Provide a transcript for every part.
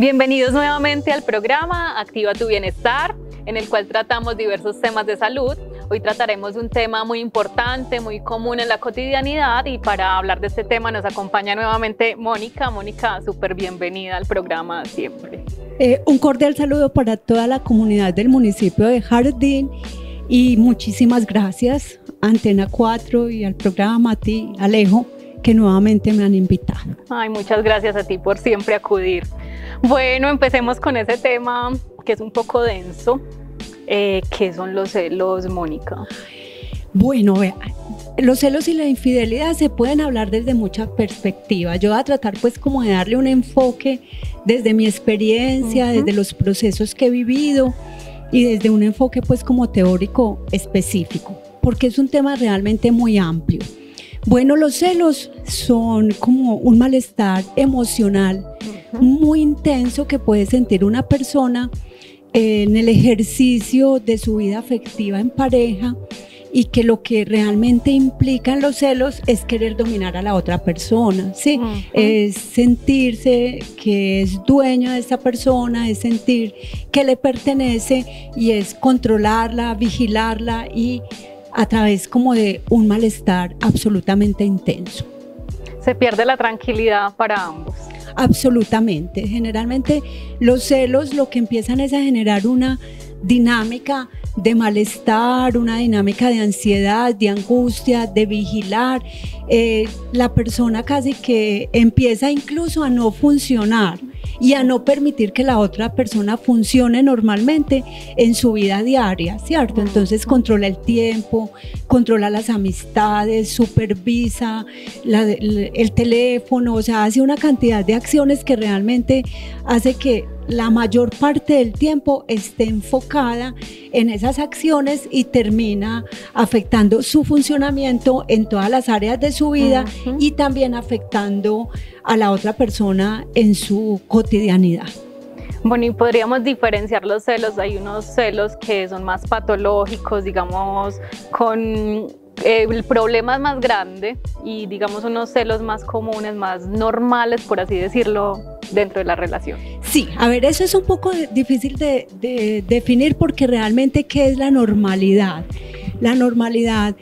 Bienvenidos nuevamente al programa Activa tu Bienestar, en el cual tratamos diversos temas de salud. Hoy trataremos un tema muy importante, muy común en la cotidianidad, y para hablar de este tema nos acompaña nuevamente Mónica. Mónica, súper bienvenida al programa siempre. Un cordial saludo para toda la comunidad del municipio de Jardín y muchísimas gracias a Antena 4 y al programa, a ti, Alejo, que nuevamente me han invitado. Ay, muchas gracias a ti por siempre acudir. Bueno, empecemos con ese tema que es un poco denso. ¿Qué son los celos, Mónica? Bueno, vea, los celos y la infidelidad se pueden hablar desde muchas perspectivas. Yo voy a tratar pues como de darle un enfoque desde mi experiencia, desde los procesos que he vivido y desde un enfoque pues como teórico específico, porque es un tema realmente muy amplio. Bueno, los celos son como un malestar emocional muy intenso que puede sentir una persona en el ejercicio de su vida afectiva en pareja, y que lo que realmente implican los celos es querer dominar a la otra persona, ¿sí? Es sentirse que es dueño de esa persona, es sentir que le pertenece y es controlarla, vigilarla, y a través como de un malestar absolutamente intenso. Se pierde la tranquilidad para ambos. Absolutamente. Generalmente los celos lo que empiezan es a generar una dinámica de malestar, una dinámica de ansiedad, de angustia, de vigilar. La persona casi que empieza incluso a no funcionar y a no permitir que la otra persona funcione normalmente en su vida diaria, ¿cierto? Entonces controla el tiempo, controla las amistades, supervisa el teléfono, o sea, hace una cantidad de acciones que realmente hace que la mayor parte del tiempo esté enfocada en esas acciones y termina afectando su funcionamiento en todas las áreas de su vida y también afectando a la otra persona en su cotidianidad. Bueno, y podríamos diferenciar los celos. Hay unos celos que son más patológicos, digamos, con el problema es más grande, y digamos unos celos más comunes, más normales, por así decirlo, dentro de la relación. Sí, a ver, eso es un poco difícil de definir, porque realmente ¿qué es la normalidad? La normalidad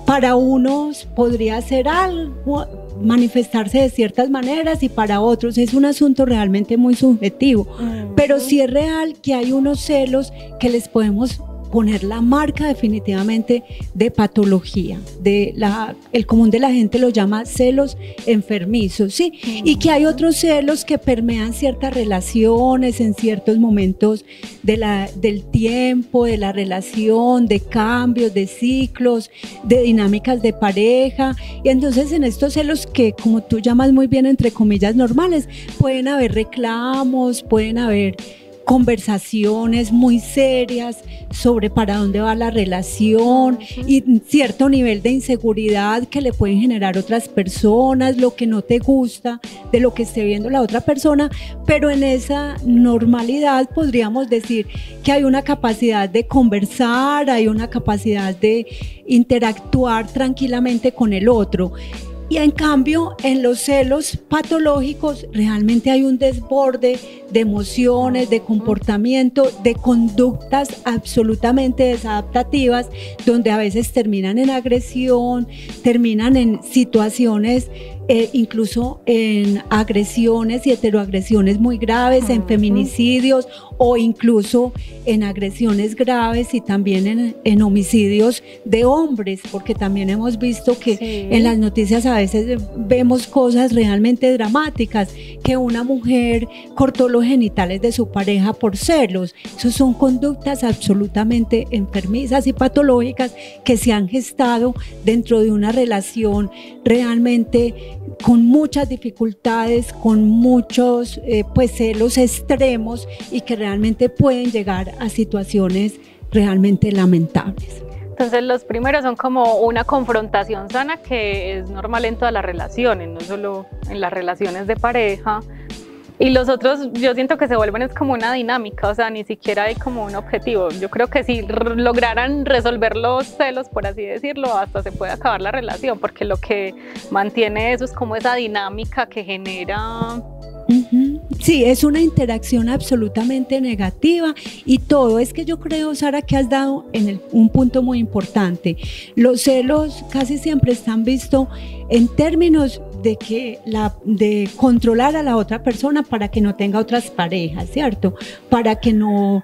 para unos podría ser algo, manifestarse de ciertas maneras, y para otros es un asunto realmente muy subjetivo, pero sí es real que hay unos celos que les podemos poner la marca definitivamente de patología, el común de la gente lo llama celos enfermizos, ¿sí? Y que hay otros celos que permean ciertas relaciones en ciertos momentos del tiempo, de la relación, de cambios, de ciclos, de dinámicas de pareja. Y entonces en estos celos, que como tú llamas muy bien entre comillas normales, pueden haber reclamos, pueden haber conversaciones muy serias sobre para dónde va la relación y cierto nivel de inseguridad que le pueden generar otras personas, lo que no te gusta de lo que esté viendo la otra persona, pero en esa normalidad podríamos decir que hay una capacidad de conversar, hay una capacidad de interactuar tranquilamente con el otro. Y en cambio, en los celos patológicos realmente hay un desborde de emociones, de comportamiento, de conductas absolutamente desadaptativas, donde a veces terminan en agresión, terminan en situaciones, incluso en agresiones y heteroagresiones muy graves, en feminicidios, o incluso en agresiones graves y también en homicidios de hombres, porque también hemos visto que en las noticias a veces vemos cosas realmente dramáticas, que una mujer cortó los genitales de su pareja por celos. Esas son conductas absolutamente enfermizas y patológicas que se han gestado dentro de una relación realmente con muchas dificultades, con muchos celos extremos, y que realmente pueden llegar a situaciones realmente lamentables. Entonces los primeros son como una confrontación sana, que es normal en todas las relaciones, no solo en las relaciones de pareja. Y los otros, yo siento que se vuelven es como una dinámica, o sea, ni siquiera hay como un objetivo. Yo creo que si lograran resolver los celos, por así decirlo, hasta se puede acabar la relación, porque lo que mantiene eso es como esa dinámica que genera Sí, es una interacción absolutamente negativa y todo. Es que yo creo, Sara, que has dado en un punto muy importante. Los celos casi siempre están vistos en términos de controlar a la otra persona para que no tenga otras parejas, ¿cierto? Para que no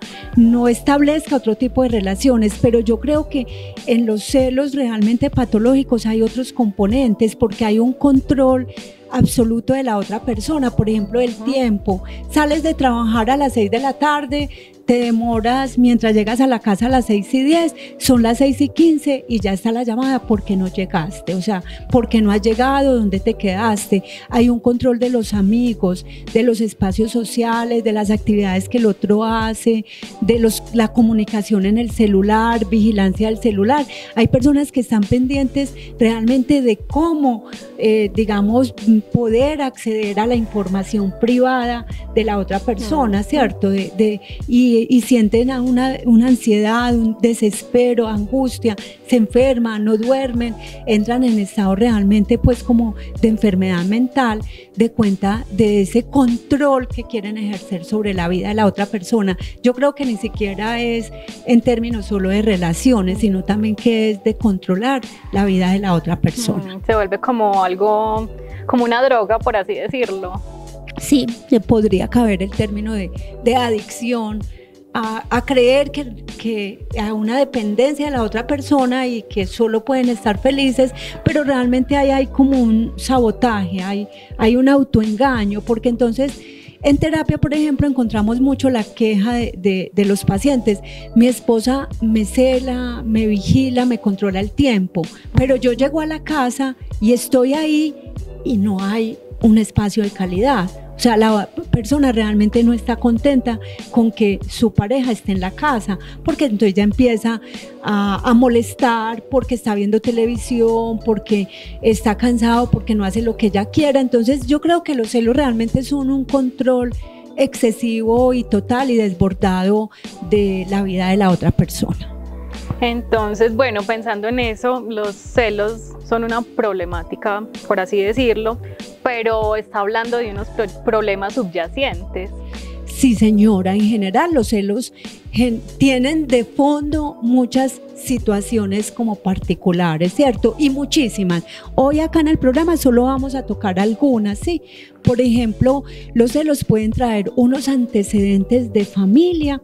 establezca otro tipo de relaciones, pero yo creo que en los celos realmente patológicos hay otros componentes porque hay un control absoluto de la otra persona, por ejemplo, el tiempo. Sales de trabajar a las 6 de la tarde, te demoras mientras llegas a la casa a las 6:10, son las 6:15 y ya está la llamada porque no llegaste, o sea, porque no has llegado, dónde te quedaste. Hay un control de los amigos, de los espacios sociales, de las actividades que el otro hace, de la comunicación en el celular, vigilancia del celular. Hay personas que están pendientes realmente de cómo, digamos, poder acceder a la información privada de la otra persona, ¿cierto? Y sienten una ansiedad, un desespero, angustia, se enferman, no duermen, entran en estado realmente pues como de enfermedad mental, de cuenta de ese control que quieren ejercer sobre la vida de la otra persona. Yo creo que ni siquiera es en términos solo de relaciones, sino también que es de controlar la vida de la otra persona. Se vuelve como algo, como una droga, por así decirlo. Sí, podría caber el término de adicción, a creer que a una dependencia de la otra persona y que solo pueden estar felices, pero realmente hay como un sabotaje, hay un autoengaño, porque entonces en terapia, por ejemplo, encontramos mucho la queja de los pacientes. Mi esposa me cela, me vigila, me controla el tiempo, pero yo llego a la casa y estoy ahí y no hay un espacio de calidad. O sea, la persona realmente no está contenta con que su pareja esté en la casa, porque entonces ya empieza a molestar porque está viendo televisión, porque está cansado, porque no hace lo que ella quiera. Entonces yo creo que los celos realmente son un control excesivo y total y desbordado de la vida de la otra persona. Entonces, bueno, pensando en eso, los celos son una problemática, por así decirlo, pero está hablando de unos problemas subyacentes. Sí, señora, en general los celos tienen de fondo muchas situaciones como particulares, ¿cierto? Y muchísimas. Hoy acá en el programa solo vamos a tocar algunas, ¿sí? Por ejemplo, los celos pueden traer unos antecedentes de familia,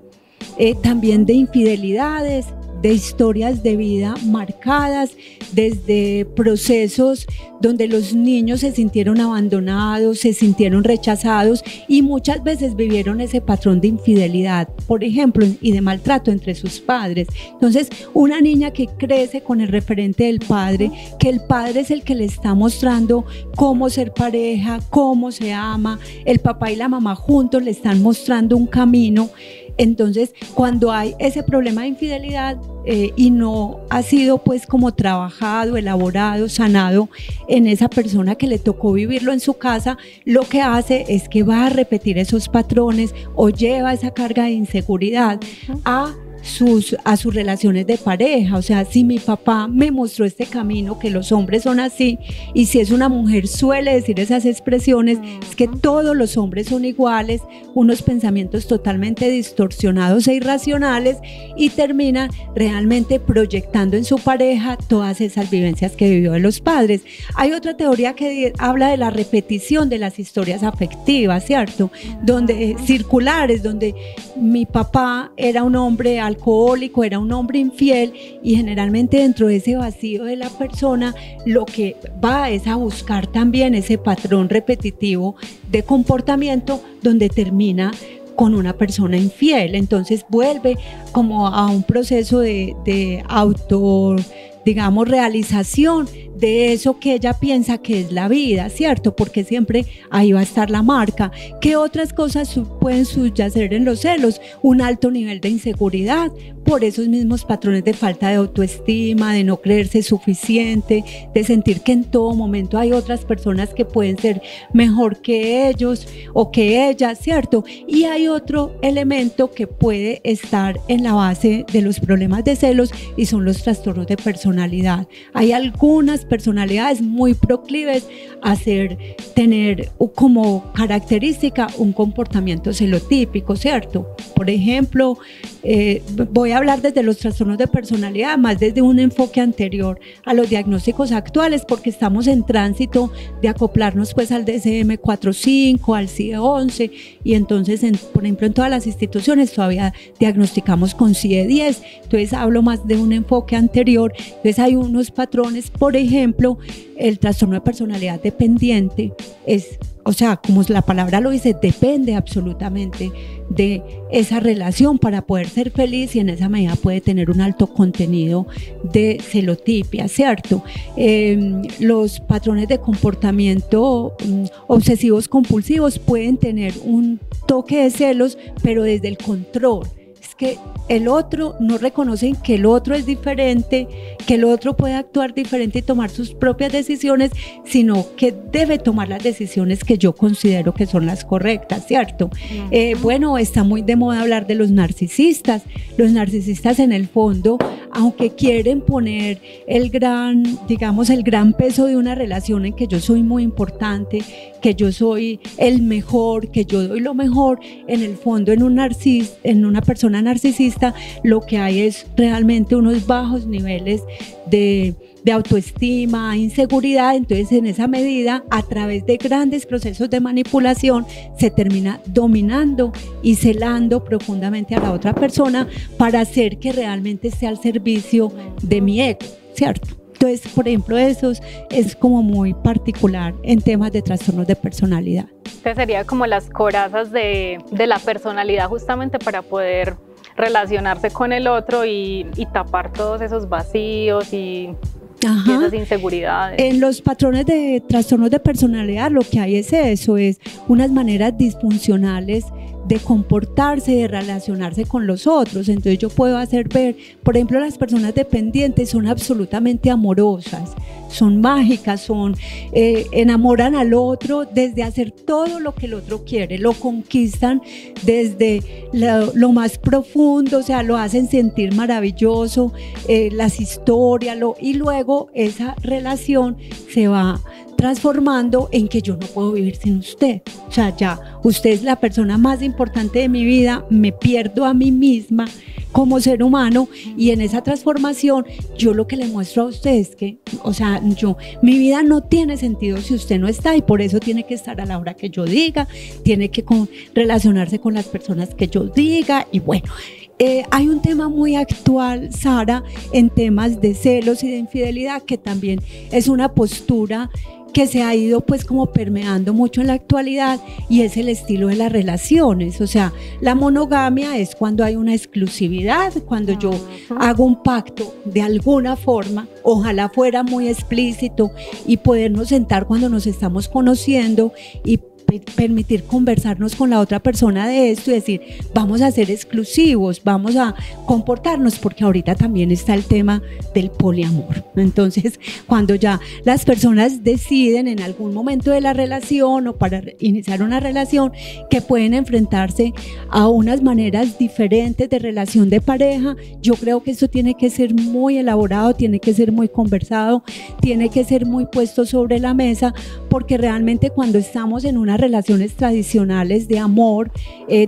también de infidelidades, de historias de vida marcadas, desde procesos donde los niños se sintieron abandonados, se sintieron rechazados y muchas veces vivieron ese patrón de infidelidad, por ejemplo, y de maltrato entre sus padres. Entonces, una niña que crece con el referente del padre, que el padre es el que le está mostrando cómo ser pareja, cómo se ama, el papá y la mamá juntos le están mostrando un camino. Entonces, cuando hay ese problema de infidelidad y no ha sido pues como trabajado, elaborado, sanado en esa persona que le tocó vivirlo en su casa, lo que hace es que va a repetir esos patrones o lleva esa carga de inseguridad a sus relaciones de pareja. O sea, si mi papá me mostró este camino, que los hombres son así, y si es una mujer suele decir esas expresiones, es que todos los hombres son iguales, unos pensamientos totalmente distorsionados e irracionales, y termina realmente proyectando en su pareja todas esas vivencias que vivió de los padres. Hay otra teoría que habla de la repetición de las historias afectivas, ¿cierto? Donde circulares, donde mi papá era un hombre alcohólico, era un hombre infiel, y generalmente dentro de ese vacío de la persona lo que va es a buscar también ese patrón repetitivo de comportamiento donde termina con una persona infiel. Entonces vuelve como a un proceso de auto, digamos, realización de eso que ella piensa que es la vida, ¿cierto? Porque siempre ahí va a estar la marca. ¿Qué otras cosas pueden subyacer en los celos? Un alto nivel de inseguridad por esos mismos patrones de falta de autoestima, de no creerse suficiente, de sentir que en todo momento hay otras personas que pueden ser mejor que ellos o que ellas, ¿cierto? Y hay otro elemento que puede estar en la base de los problemas de celos y son los trastornos de personalidad. Hay algunas personalidades muy proclives a tener como característica un comportamiento celotípico, ¿cierto? Por ejemplo, voy a hablar desde los trastornos de personalidad, más desde un enfoque anterior a los diagnósticos actuales, porque estamos en tránsito de acoplarnos pues al DSM-4/5, al CIE-11, y entonces, por ejemplo, en todas las instituciones todavía diagnosticamos con CIE-10, entonces hablo más de un enfoque anterior. Entonces hay unos patrones, por ejemplo, el trastorno de personalidad dependiente es, o sea, como la palabra lo dice, depende absolutamente de esa relación para poder ser feliz, y en esa medida puede tener un alto contenido de celotipia, ¿cierto? Los patrones de comportamiento obsesivos compulsivos pueden tener un toque de celos, pero desde el control. Es que el otro, no reconocen que el otro es diferente, que el otro puede actuar diferente y tomar sus propias decisiones, sino que debe tomar las decisiones que yo considero que son las correctas, ¿cierto? Bueno, está muy de moda hablar de los narcisistas. Los narcisistas, en el fondo, aunque quieren poner el gran peso de una relación en que yo soy muy importante, que yo soy el mejor, que yo doy lo mejor, en el fondo en una persona narcisista lo que hay es realmente unos bajos niveles de autoestima, inseguridad. Entonces, en esa medida, a través de grandes procesos de manipulación, se termina dominando y celando profundamente a la otra persona para hacer que realmente esté al servicio de mi ego, ¿cierto? Entonces, por ejemplo, eso es como muy particular en temas de trastornos de personalidad. Entonces sería como las corazas de la personalidad, justamente para poder relacionarse con el otro y tapar todos esos vacíos y esas inseguridades. En los patrones de trastornos de personalidad lo que hay es eso, es unas maneras disfuncionales de comportarse, de relacionarse con los otros. Entonces yo puedo hacer ver, por ejemplo, las personas dependientes son absolutamente amorosas, son mágicas, enamoran al otro desde hacer todo lo que el otro quiere, lo conquistan desde lo más profundo, o sea, lo hacen sentir maravilloso, las historias, y luego esa relación se va transformando en que yo no puedo vivir sin usted. O sea, ya usted es la persona más importante de mi vida, me pierdo a mí misma como ser humano, y en esa transformación yo lo que le muestro a usted es que, o sea, mi vida no tiene sentido si usted no está, y por eso tiene que estar a la hora que yo diga, tiene que relacionarse con las personas que yo diga. Y bueno, hay un tema muy actual, Sara, en temas de celos y de infidelidad, que también es una postura que se ha ido pues como permeando mucho en la actualidad, y es el estilo de las relaciones. O sea, la monogamia es cuando hay una exclusividad, cuando yo hago un pacto de alguna forma, ojalá fuera muy explícito, y podernos sentar cuando nos estamos conociendo y permitir conversarnos con la otra persona de esto y decir, vamos a ser exclusivos, vamos a comportarnos, porque ahorita también está el tema del poliamor. Entonces, cuando ya las personas deciden en algún momento de la relación o para iniciar una relación que pueden enfrentarse a unas maneras diferentes de relación de pareja, yo creo que esto tiene que ser muy elaborado, tiene que ser muy conversado, tiene que ser muy puesto sobre la mesa, porque realmente cuando estamos en unas relaciones tradicionales de amor,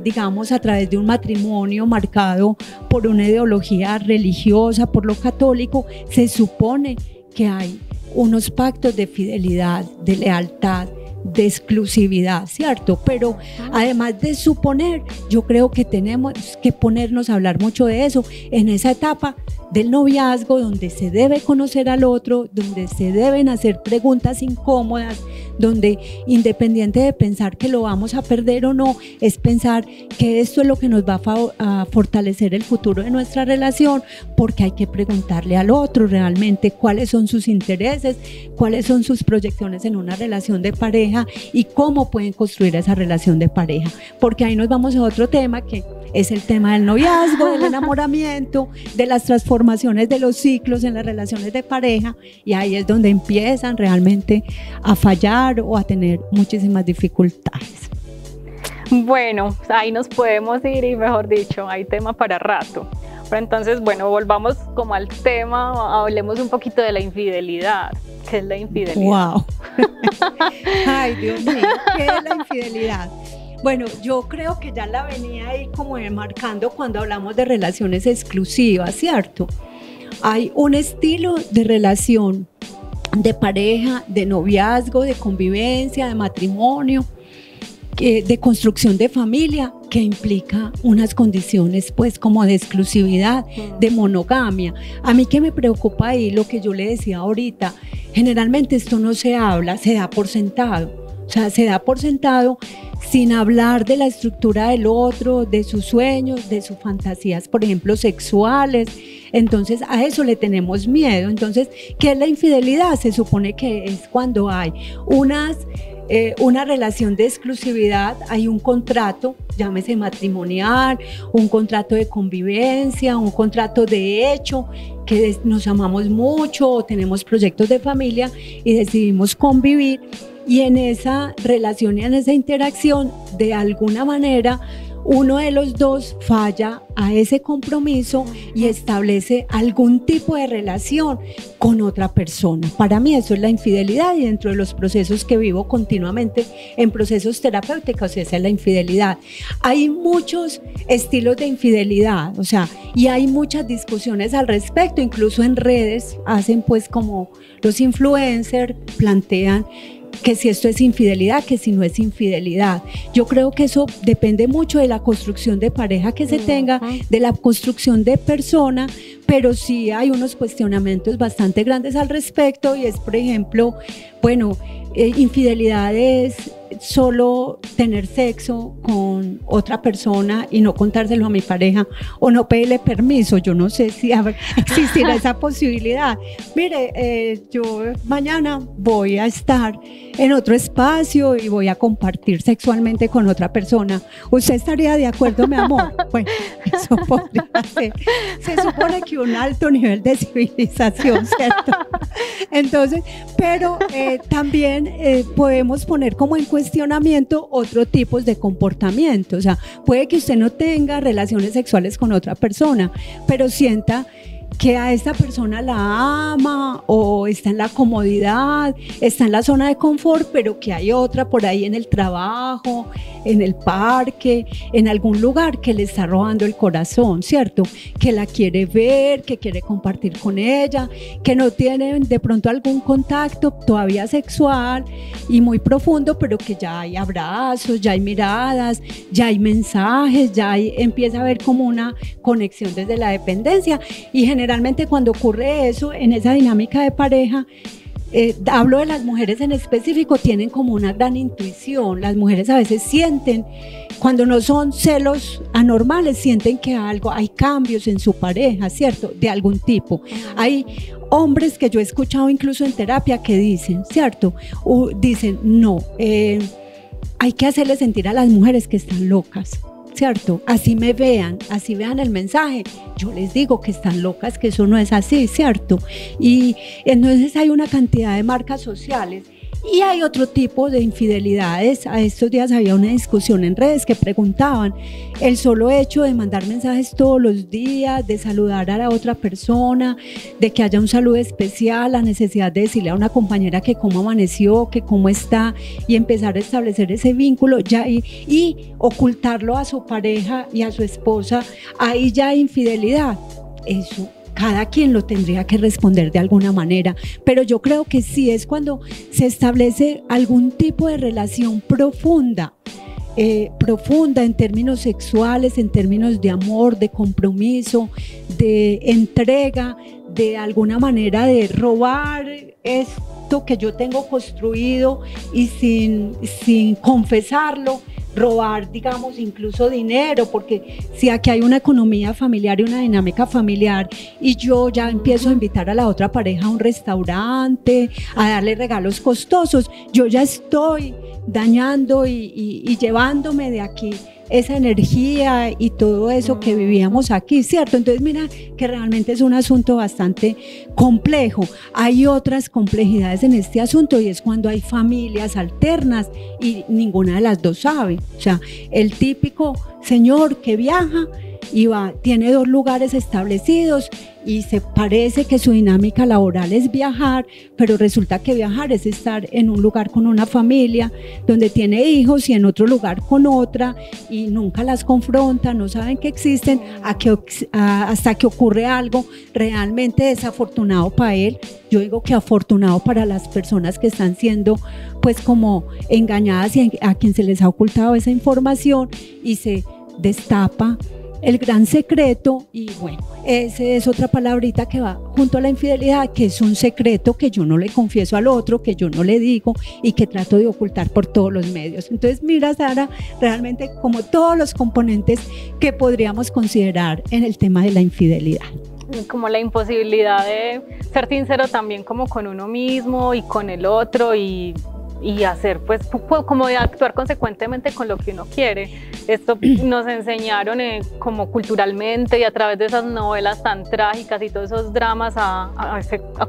digamos a través de un matrimonio marcado por una ideología religiosa, por lo católico, se supone que hay unos pactos de fidelidad, de lealtad, de exclusividad, ¿cierto? Pero además de suponer, yo creo que tenemos que ponernos a hablar mucho de eso en esa etapa del noviazgo, donde se debe conocer al otro, donde se deben hacer preguntas incómodas, donde independiente de pensar que lo vamos a perder o no, es pensar que esto es lo que nos va a fortalecer el futuro de nuestra relación, porque hay que preguntarle al otro realmente cuáles son sus intereses, cuáles son sus proyecciones en una relación de pareja y cómo pueden construir esa relación de pareja, porque ahí nos vamos a otro tema que es el tema del noviazgo, del enamoramiento, de las transformaciones de los ciclos en las relaciones de pareja, y ahí es donde empiezan realmente a fallar o a tener muchísimas dificultades. Bueno, ahí nos podemos ir y mejor dicho, hay tema para rato. Pero entonces, bueno, volvamos como al tema, hablemos un poquito de la infidelidad. ¿Qué es la infidelidad? ¡Wow! Ay, Dios mío, ¿qué es la infidelidad? Bueno, yo creo que ya la venía ahí como marcando cuando hablamos de relaciones exclusivas, ¿cierto? Hay un estilo de relación de pareja, de noviazgo, de convivencia, de matrimonio, de construcción de familia, que implica unas condiciones pues como de exclusividad, de monogamia. A mí que me preocupa ahí lo que yo le decía ahorita, generalmente esto no se habla, se da por sentado, o sea, se da por sentado sin hablar de la estructura del otro, de sus sueños, de sus fantasías, por ejemplo, sexuales. Entonces a eso le tenemos miedo. Entonces, ¿qué es la infidelidad? Se supone que es cuando hay una relación de exclusividad, hay un contrato, llámese matrimonial, un contrato de convivencia, un contrato de hecho, que nos amamos mucho o tenemos proyectos de familia y decidimos convivir, y en esa relación y en esa interacción, de alguna manera, uno de los dos falla a ese compromiso y establece algún tipo de relación con otra persona. Para mí eso es la infidelidad, y dentro de los procesos que vivo continuamente en procesos terapéuticos, esa es la infidelidad. Hay muchos estilos de infidelidad, o sea, y hay muchas discusiones al respecto, incluso en redes hacen pues como los influencers plantean que si esto es infidelidad, que si no es infidelidad. Yo creo que eso depende mucho de la construcción de pareja que se tenga, de la construcción de persona, pero sí hay unos cuestionamientos bastante grandes al respecto, y es, por ejemplo, bueno, infidelidad es solo tener sexo con otra persona y no contárselo a mi pareja, o no pedirle permiso. Yo no sé si existirá esa posibilidad. Mire, yo mañana voy a estar en otro espacio y voy a compartir sexualmente con otra persona. ¿Usted estaría de acuerdo, mi amor? Bueno, eso podría ser. Se supone que un alto nivel de civilización, ¿cierto? Entonces, pero también podemos poner como en cuestionamiento otro tipo de comportamiento. O sea, puede que usted no tenga relaciones sexuales con otra persona, pero sienta que a esta persona la ama, o está en la comodidad, está en la zona de confort, pero que hay otra por ahí en el trabajo, en el parque, en algún lugar que le está robando el corazón, ¿cierto? Que la quiere ver, que quiere compartir con ella, que no tienen de pronto algún contacto todavía sexual y muy profundo, pero que ya hay abrazos, ya hay miradas, ya hay mensajes, empieza a haber como una conexión desde la dependencia. Y generalmente cuando ocurre eso en esa dinámica de pareja, hablo de las mujeres en específico, tienen como una gran intuición. Las mujeres a veces sienten, cuando no son celos anormales, sienten que hay cambios en su pareja, ¿cierto? De algún tipo. Hay hombres que yo he escuchado incluso en terapia que dicen, ¿cierto? Dicen, no, hay que hacerle sentir a las mujeres que están locas, ¿cierto? Así me vean, así vean el mensaje, yo les digo que están locas, que eso no es así, ¿cierto? Y entonces hay una cantidad de marcas sociales. Y hay otro tipo de infidelidades. A estos días había una discusión en redes que preguntaban, el solo hecho de mandar mensajes todos los días, de saludar a la otra persona, de que haya un saludo especial, la necesidad de decirle a una compañera que cómo amaneció, que cómo está, y empezar a establecer ese vínculo ya y ocultarlo a su pareja y a su esposa, ahí ya hay infidelidad. Eso cada quien lo tendría que responder de alguna manera, pero yo creo que sí es cuando se establece algún tipo de relación profunda en términos sexuales, en términos de amor, de compromiso, de entrega, de alguna manera de robar esto que yo tengo construido y sin confesarlo, robar, digamos, incluso dinero, porque si aquí hay una economía familiar y una dinámica familiar y yo ya empiezo a invitar a la otra pareja a un restaurante, a darle regalos costosos, yo ya estoy dañando y llevándome de aquí esa energía y todo eso que vivíamos aquí, ¿cierto? Entonces mira que realmente es un asunto bastante complejo. Hay otras complejidades en este asunto, y es cuando hay familias alternas y ninguna de las dos sabe. O sea, el típico señor que viaja y tiene 2 lugares establecidos y se parece que su dinámica laboral es viajar, pero resulta que viajar es estar en un lugar con una familia donde tiene hijos y en otro lugar con otra y nunca las confronta, no saben que existen hasta que ocurre algo realmente desafortunado para él. Yo digo que afortunado para las personas que están siendo pues como engañadas y a quien se les ha ocultado esa información y se destapa el gran secreto. Y bueno, esa es otra palabrita que va junto a la infidelidad, que es un secreto que yo no le confieso al otro, que yo no le digo y que trato de ocultar por todos los medios. Entonces mira, Sara, realmente como todos los componentes que podríamos considerar en el tema de la infidelidad. Como la imposibilidad de ser sincero también como con uno mismo y con el otro y hacer pues como de actuar consecuentemente con lo que uno quiere. Esto nos enseñaron como culturalmente y a través de esas novelas tan trágicas y todos esos dramas a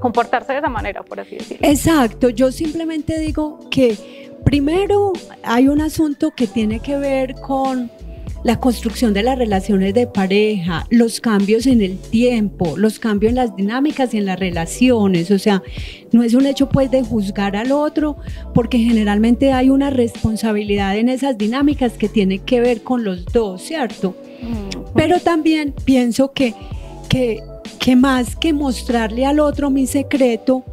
comportarse de esa manera, por así decirlo. Exacto, yo simplemente digo que primero hay un asunto que tiene que ver con la construcción de las relaciones de pareja, los cambios en el tiempo, los cambios en las dinámicas y en las relaciones. O sea, no es un hecho pues de juzgar al otro, porque generalmente hay una responsabilidad en esas dinámicas que tiene que ver con los dos, ¿cierto? Pero también pienso que más que mostrarle al otro mi secreto,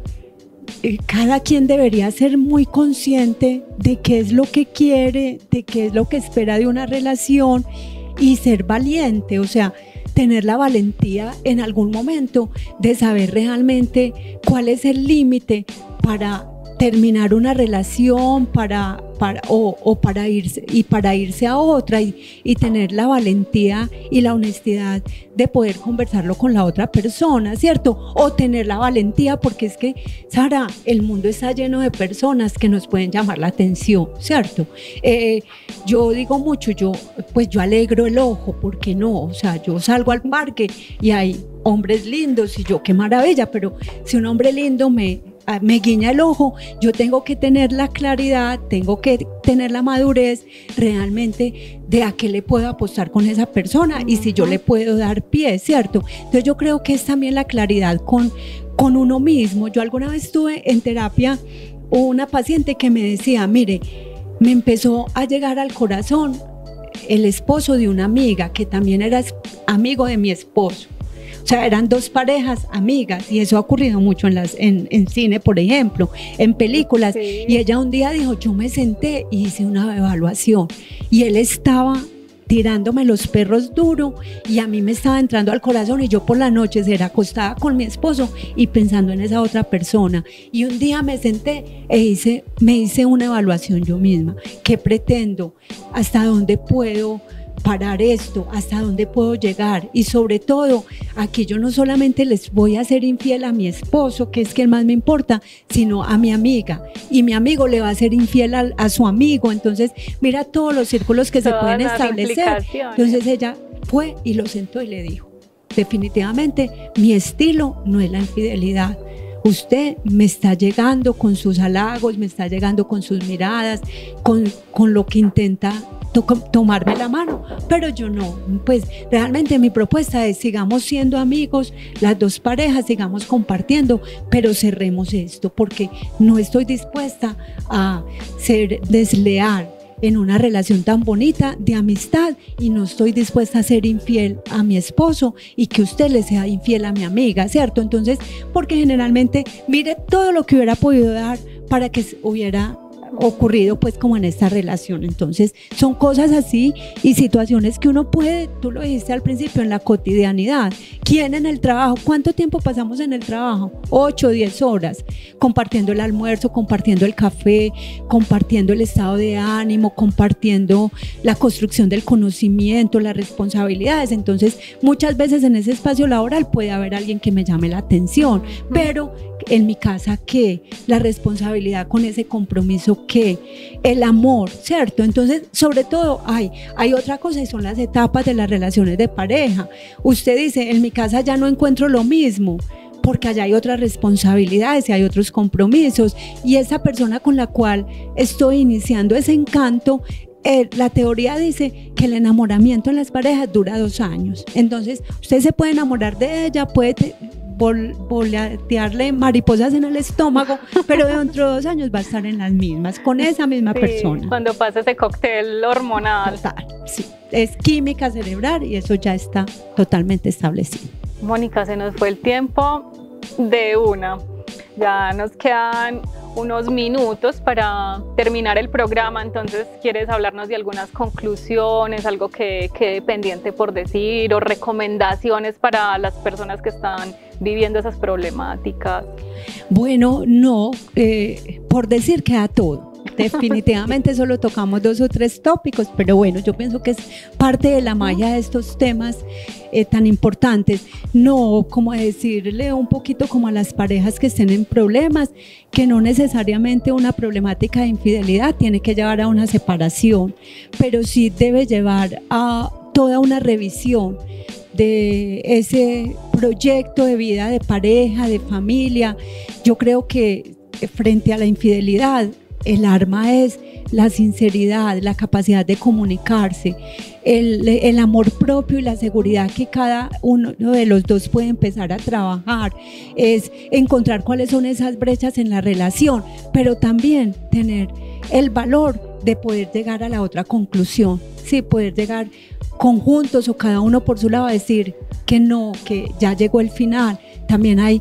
cada quien debería ser muy consciente de qué es lo que quiere, de qué es lo que espera de una relación y ser valiente, o sea, tener la valentía en algún momento de saber realmente cuál es el límite para terminar una relación, para irse a otra y tener la valentía y la honestidad de poder conversarlo con la otra persona, ¿cierto? O tener la valentía, porque es que, Sara, el mundo está lleno de personas que nos pueden llamar la atención, ¿cierto? Yo digo mucho, yo alegro el ojo, ¿por qué no? O sea, yo salgo al parque y hay hombres lindos y yo, qué maravilla, pero si un hombre lindo me guiña el ojo, yo tengo que tener la claridad, tengo que tener la madurez realmente de a qué le puedo apostar con esa persona y si yo le puedo dar pie, ¿cierto? Entonces yo creo que es también la claridad con uno mismo. Yo alguna vez tuve en terapia una paciente que me decía, mire, me empezó a llegar al corazón el esposo de una amiga que también era amigo de mi esposo. O sea, eran 2 parejas amigas y eso ha ocurrido mucho en cine, por ejemplo, en películas. Sí. Y ella un día dijo, yo me senté y hice una evaluación y él estaba tirándome los perros duro y a mí me estaba entrando al corazón y yo por la noche era acostada con mi esposo y pensando en esa otra persona. Y un día me senté me hice una evaluación yo misma. ¿Qué pretendo? ¿Hasta dónde puedo parar esto? ¿Hasta dónde puedo llegar? Y sobre todo, aquí yo no solamente les voy a ser infiel a mi esposo, que es quien más me importa, sino a mi amiga, y mi amigo le va a ser infiel a su amigo. Entonces mira todos los círculos que se pueden establecer. Entonces ella fue y lo sentó y le dijo, definitivamente mi estilo no es la infidelidad. Usted me está llegando con sus halagos, me está llegando con sus miradas, con lo que intenta tomarme la mano, pero yo no. Pues realmente mi propuesta es sigamos siendo amigos, las 2 parejas, sigamos compartiendo, pero cerremos esto, porque no estoy dispuesta a ser desleal en una relación tan bonita de amistad y no estoy dispuesta a ser infiel a mi esposo y que usted le sea infiel a mi amiga, ¿cierto? Entonces, porque generalmente mire todo lo que hubiera podido dar para que hubiera ocurrido pues como en esta relación. Entonces son cosas así y situaciones que uno puede, tú lo dijiste al principio, en la cotidianidad. ¿Quién en el trabajo? ¿Cuánto tiempo pasamos en el trabajo? 8 o 10 horas compartiendo el almuerzo, compartiendo el café, compartiendo el estado de ánimo, compartiendo la construcción del conocimiento, las responsabilidades. Entonces muchas veces en ese espacio laboral puede haber alguien que me llame la atención, pero en mi casa, ¿qué? La responsabilidad con ese compromiso, ¿qué? El amor, ¿cierto? Entonces, sobre todo, hay otra cosa y son las etapas de las relaciones de pareja. Usted dice, en mi casa ya no encuentro lo mismo, porque allá hay otras responsabilidades y hay otros compromisos, y esa persona con la cual estoy iniciando ese encanto la teoría dice que el enamoramiento en las parejas dura 2 años. Entonces, usted se puede enamorar de ella, puede boletearle mariposas en el estómago, pero dentro de 2 años va a estar en las mismas, con esa misma persona. Cuando pasa ese cóctel hormonal. Total, sí. Es química cerebral y eso ya está totalmente establecido. Mónica, se nos fue el tiempo de una. Ya nos quedan unos minutos para terminar el programa, entonces ¿quieres hablarnos de algunas conclusiones, algo que quede pendiente por decir o recomendaciones para las personas que están viviendo esas problemáticas? Bueno, no, por decir queda todo. Definitivamente solo tocamos 2 o 3 tópicos, pero bueno, yo pienso que es parte de la magia de estos temas tan importantes. No, como decirle un poquito como a las parejas que estén en problemas, que no necesariamente una problemática de infidelidad tiene que llevar a una separación, pero sí debe llevar a toda una revisión de ese proyecto de vida de pareja, de familia. Yo creo que frente a la infidelidad, el arma es la sinceridad, la capacidad de comunicarse, el amor propio y la seguridad que cada uno de los dos puede empezar a trabajar, es encontrar cuáles son esas brechas en la relación, pero también tener el valor de poder llegar a la otra conclusión, sí, poder llegar conjuntos o cada uno por su lado a decir que no, que ya llegó el final. También hay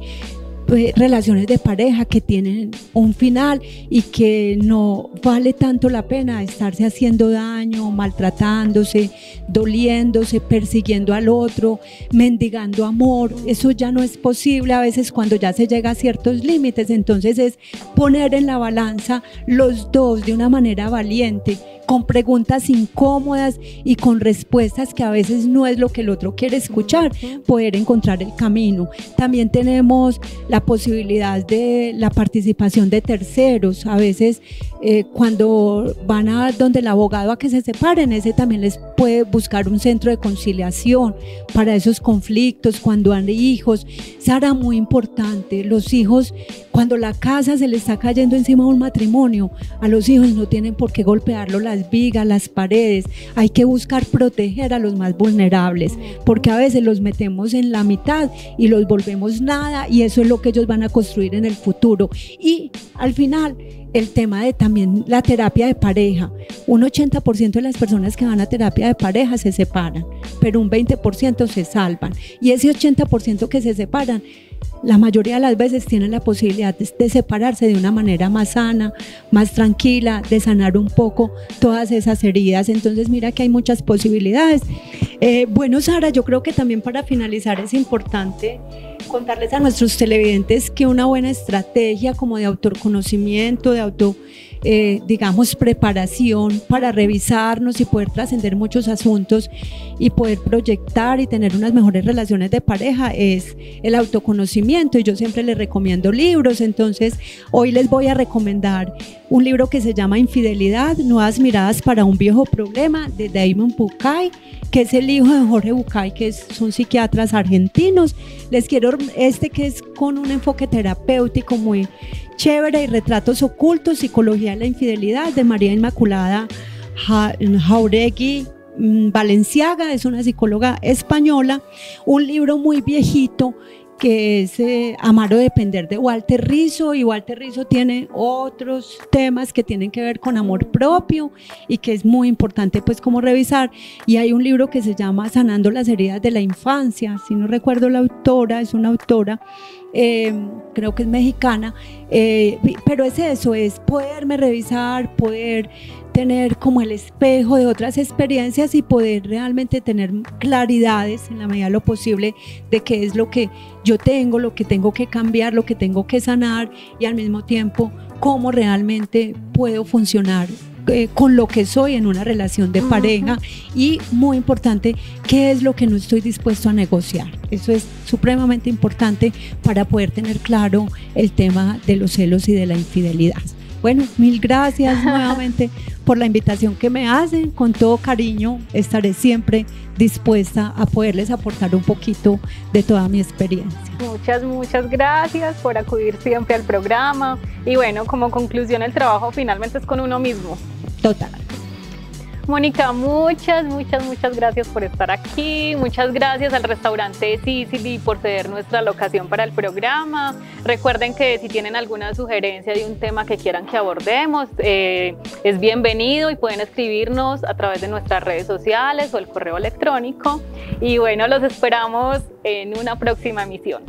relaciones de pareja que tienen un final y que no vale tanto la pena estarse haciendo daño, maltratándose, doliéndose, persiguiendo al otro, mendigando amor. Eso ya no es posible a veces cuando ya se llega a ciertos límites. Entonces es poner en la balanza los dos de una manera valiente, con preguntas incómodas y con respuestas que a veces no es lo que el otro quiere escuchar, poder encontrar el camino. También tenemos la posibilidad de la participación de terceros. A veces cuando van a donde el abogado a que se separen, ese también les puede buscar un centro de conciliación para esos conflictos cuando han hijos. Sara, muy importante, los hijos, cuando la casa se les está cayendo encima de un matrimonio, a los hijos no tienen por qué golpearlo las vigas, las paredes. Hay que buscar proteger a los más vulnerables, porque a veces los metemos en la mitad y los volvemos nada, y eso es lo que ellos van a construir en el futuro. Y al final, el tema de también la terapia de pareja. Un 80% de las personas que van a terapia de pareja se separan, pero un 20% se salvan. Y ese 80% que se separan, la mayoría de las veces tienen la posibilidad de separarse de una manera más sana, más tranquila, de sanar un poco todas esas heridas. Entonces mira que hay muchas posibilidades. Bueno, Sara, yo creo que también para finalizar es importante contarles a nuestros televidentes que una buena estrategia como de autoconocimiento, de digamos, preparación para revisarnos y poder trascender muchos asuntos y poder proyectar y tener unas mejores relaciones de pareja es el autoconocimiento. Y yo siempre les recomiendo libros. Entonces hoy les voy a recomendar un libro que se llama Infidelidad, Nuevas miradas para un viejo problema, de Damon Bucay, que es el hijo de Jorge Bucay, que son psiquiatras argentinos. Les quiero que es con un enfoque terapéutico muy chévere, y Retratos ocultos, psicología de la infidelidad, de María Inmaculada Jauregui Valenciaga, es una psicóloga española. Un libro muy viejito que es Amar o Depender, de Walter Rizzo, y Walter Rizzo tiene otros temas que tienen que ver con amor propio y que es muy importante pues como revisar. Y hay un libro que se llama Sanando las heridas de la infancia, si no recuerdo la autora, es una autora, creo que es mexicana, pero es eso, es poderme revisar, poder tener como el espejo de otras experiencias y poder realmente tener claridades en la medida de lo posible de qué es lo que yo tengo, lo que tengo que cambiar, lo que tengo que sanar, y al mismo tiempo cómo realmente puedo funcionar con lo que soy en una relación de pareja. Y muy importante, qué es lo que no estoy dispuesto a negociar. Eso es supremamente importante para poder tener claro el tema de los celos y de la infidelidad. Bueno, mil gracias nuevamente por la invitación que me hacen. Con todo cariño estaré siempre dispuesta a poderles aportar un poquito de toda mi experiencia. Muchas gracias por acudir siempre al programa. Y bueno, como conclusión, el trabajo finalmente es con uno mismo. Total. Mónica, muchas gracias por estar aquí. Muchas gracias al restaurante Sicily por ceder nuestra locación para el programa. Recuerden que si tienen alguna sugerencia de un tema que quieran que abordemos, es bienvenido y pueden escribirnos a través de nuestras redes sociales o el correo electrónico. Y bueno, los esperamos en una próxima emisión.